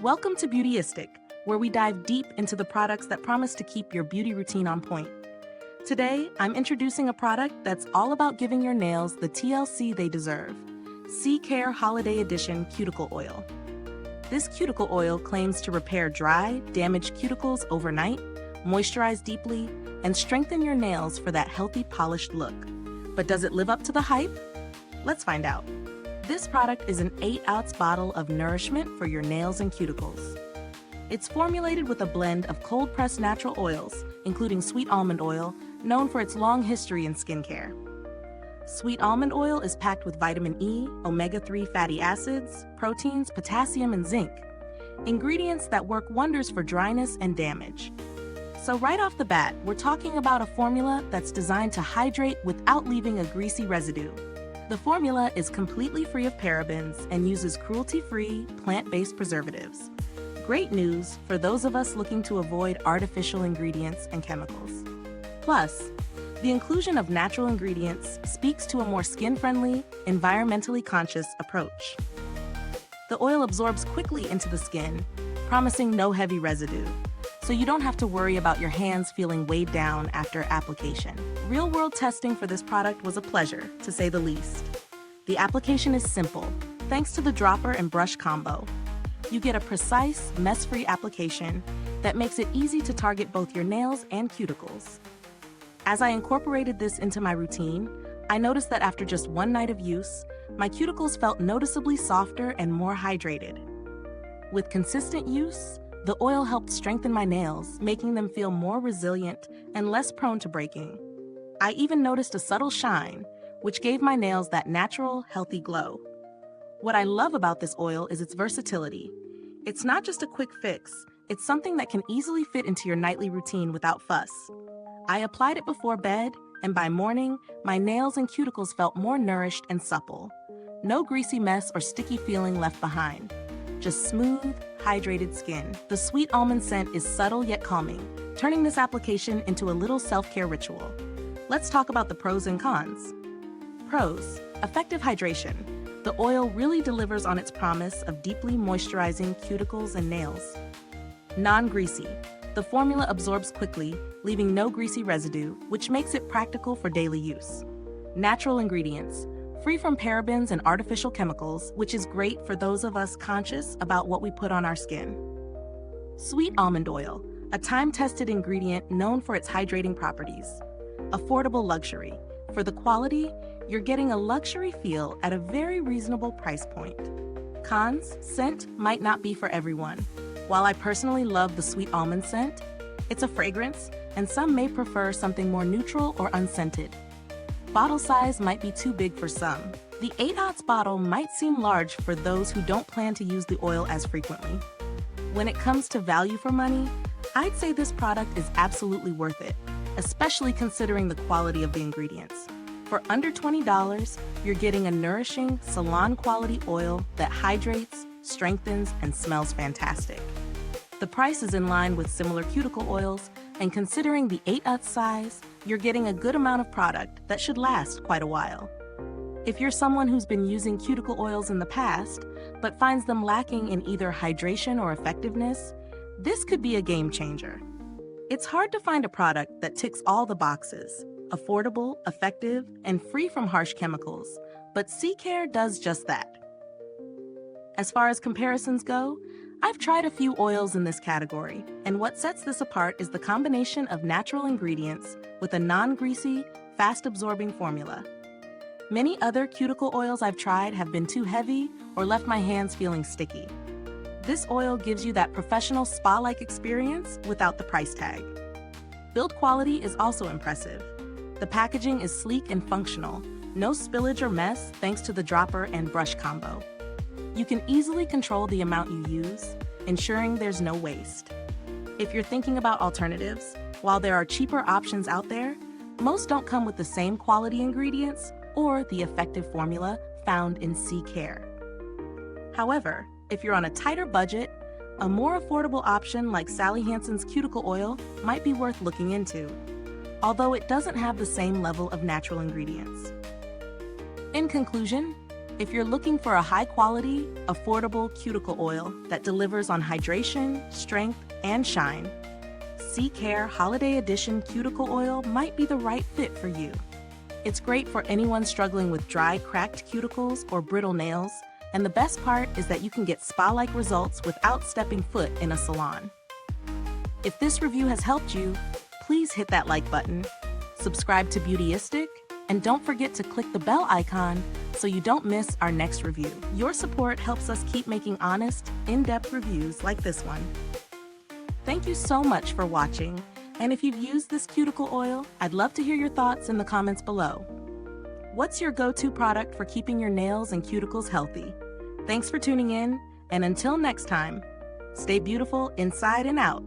Welcome to Beautyistic, where we dive deep into the products that promise to keep your beauty routine on point. Today, I'm introducing a product that's all about giving your nails the TLC they deserve: CCARE Holiday Edition Cuticle Oil. This cuticle oil claims to repair dry, damaged cuticles overnight, moisturize deeply, and strengthen your nails for that healthy, polished look. But does it live up to the hype? Let's find out. This product is an 8-ounce bottle of nourishment for your nails and cuticles. It's formulated with a blend of cold-pressed natural oils, including sweet almond oil, known for its long history in skincare. Sweet almond oil is packed with vitamin E, omega-3 fatty acids, proteins, potassium, and zinc, ingredients that work wonders for dryness and damage. So right off the bat, we're talking about a formula that's designed to hydrate without leaving a greasy residue. The formula is completely free of parabens and uses cruelty-free, plant-based preservatives. Great news for those of us looking to avoid artificial ingredients and chemicals. Plus, the inclusion of natural ingredients speaks to a more skin-friendly, environmentally conscious approach. The oil absorbs quickly into the skin, promising no heavy residue, so you don't have to worry about your hands feeling weighed down after application. Real-world testing for this product was a pleasure, to say the least. The application is simple, thanks to the dropper and brush combo. You get a precise, mess-free application that makes it easy to target both your nails and cuticles. As I incorporated this into my routine, I noticed that after just one night of use, my cuticles felt noticeably softer and more hydrated. With consistent use, the oil helped strengthen my nails, making them feel more resilient and less prone to breaking. I even noticed a subtle shine, which gave my nails that natural, healthy glow. What I love about this oil is its versatility. It's not just a quick fix, it's something that can easily fit into your nightly routine without fuss. I applied it before bed, and by morning, my nails and cuticles felt more nourished and supple. No greasy mess or sticky feeling left behind. Just smooth, hydrated skin. The sweet almond scent is subtle yet calming, turning this application into a little self-care ritual. Let's talk about the pros and cons. Pros: effective hydration. The oil really delivers on its promise of deeply moisturizing cuticles and nails. Non-greasy. The formula absorbs quickly, leaving no greasy residue, which makes it practical for daily use. Natural ingredients. Free from parabens and artificial chemicals, which is great for those of us conscious about what we put on our skin. Sweet almond oil, a time-tested ingredient known for its hydrating properties. Affordable luxury. For the quality, you're getting a luxury feel at a very reasonable price point. Cons: scent might not be for everyone. While I personally love the sweet almond scent, it's a fragrance, and some may prefer something more neutral or unscented. Bottle size might be too big for some. The 8-ounce bottle might seem large for those who don't plan to use the oil as frequently. When it comes to value for money, I'd say this product is absolutely worth it, especially considering the quality of the ingredients. For under $20, you're getting a nourishing, salon-quality oil that hydrates, strengthens, and smells fantastic. The price is in line with similar cuticle oils, and considering the 8-ounce size, you're getting a good amount of product that should last quite a while. If you're someone who's been using cuticle oils in the past, but finds them lacking in either hydration or effectiveness, this could be a game changer. It's hard to find a product that ticks all the boxes: affordable, effective, and free from harsh chemicals, but CCARE does just that. As far as comparisons go, I've tried a few oils in this category, and what sets this apart is the combination of natural ingredients with a non-greasy, fast-absorbing formula. Many other cuticle oils I've tried have been too heavy or left my hands feeling sticky. This oil gives you that professional spa-like experience without the price tag. Build quality is also impressive. The packaging is sleek and functional, no spillage or mess thanks to the dropper and brush combo. You can easily control the amount you use, ensuring there's no waste. If you're thinking about alternatives, while there are cheaper options out there, most don't come with the same quality ingredients or the effective formula found in CCARE. However, if you're on a tighter budget, a more affordable option like Sally Hansen's cuticle oil might be worth looking into, although it doesn't have the same level of natural ingredients. In conclusion, If you're looking for a high-quality, affordable cuticle oil that delivers on hydration, strength, and shine, CCARE Holiday Edition Cuticle Oil might be the right fit for you. It's great for anyone struggling with dry, cracked cuticles or brittle nails, and the best part is that you can get spa-like results without stepping foot in a salon. If this review has helped you, please hit that like button, subscribe to Beautyistic, and don't forget to click the bell icon so you don't miss our next review. Your support helps us keep making honest, in-depth reviews like this one. Thank you so much for watching, and if you've used this cuticle oil, I'd love to hear your thoughts in the comments below. What's your go-to product for keeping your nails and cuticles healthy? Thanks for tuning in, and until next time, stay beautiful inside and out.